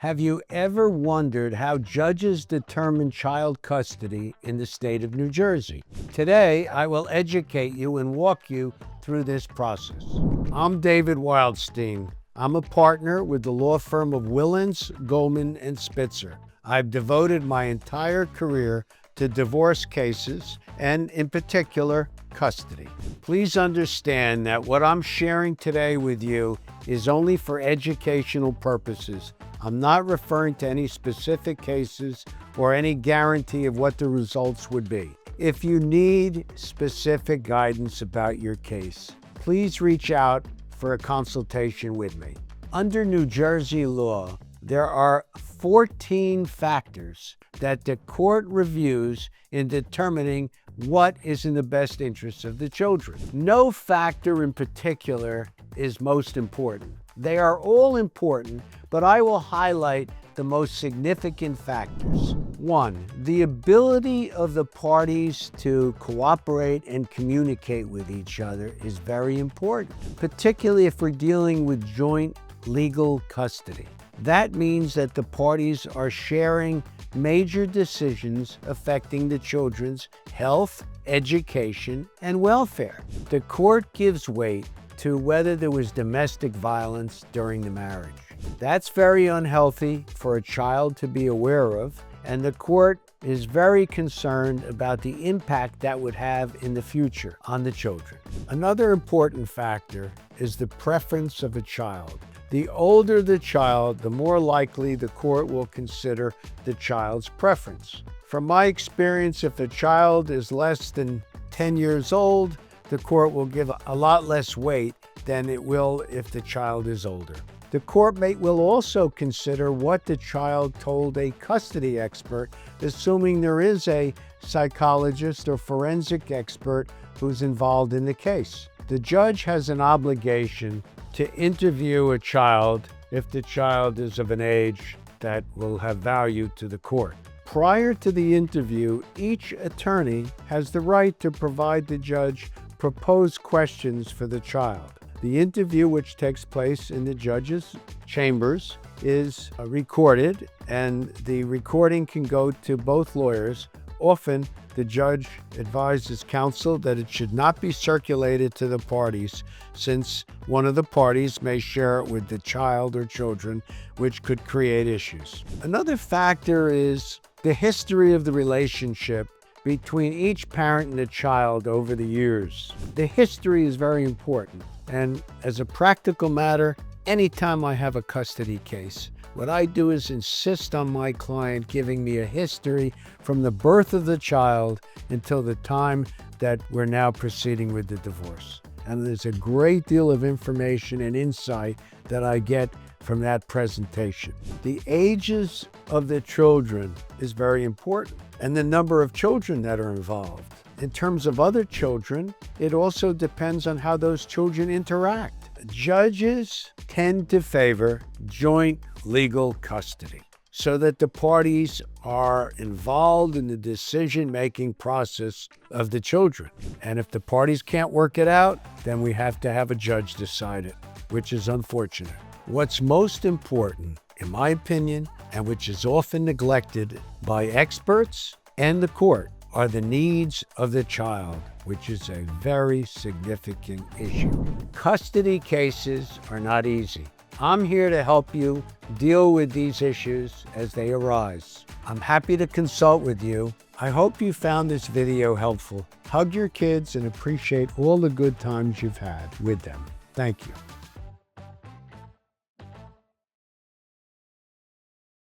Have you ever wondered how judges determine child custody in the state of New Jersey? Today, I will educate you and walk you through this process. I'm David Wildstein. I'm a partner with the law firm of Willens, Goldman, and Spitzer. I've devoted my entire career to divorce cases and, in particular, custody. Please understand that what I'm sharing today with you is only for educational purposes. I'm not referring to any specific cases or any guarantee of what the results would be. If you need specific guidance about your case, please reach out for a consultation with me. Under New Jersey law, there are 14 factors that the court reviews in determining what is in the best interest of the children. No factor in particular is most important. They are all important, but I will highlight the most significant factors. 1, the ability of the parties to cooperate and communicate with each other is very important, particularly if we're dealing with joint legal custody. That means that the parties are sharing major decisions affecting the children's health, education, and welfare. The court gives weight to whether there was domestic violence during the marriage. That's very unhealthy for a child to be aware of, and the court is very concerned about the impact that would have in the future on the children. Another important factor is the preference of a child. The older the child, the more likely the court will consider the child's preference. From my experience, if a child is less than 10 years old, the court will give a lot less weight than it will if the child is older. The court will also consider what the child told a custody expert, assuming there is a psychologist or forensic expert who's involved in the case. The judge has an obligation to interview a child if the child is of an age that will have value to the court. Prior to the interview, each attorney has the right to provide the judge proposed questions for the child. The interview, which takes place in the judge's chambers, is recorded, and the recording can go to both lawyers. Often, the judge advises counsel that it should not be circulated to the parties, since one of the parties may share it with the child or children, which could create issues. Another factor is the history of the relationship between each parent and the child over the years. The history is very important. And as a practical matter, anytime I have a custody case, what I do is insist on my client giving me a history from the birth of the child until the time that we're now proceeding with the divorce. And there's a great deal of information and insight that I get from that presentation. The ages of the children is very important, and the number of children that are involved. In terms of other children, it also depends on how those children interact. Judges tend to favor joint legal custody so that the parties are involved in the decision-making process of the children. And if the parties can't work it out, then we have to have a judge decide it, which is unfortunate. What's most important, in my opinion, and which is often neglected by experts and the court, are the needs of the child, which is a very significant issue. Custody cases are not easy. I'm here to help you deal with these issues as they arise. I'm happy to consult with you. I hope you found this video helpful. Hug your kids and appreciate all the good times you've had with them. Thank you.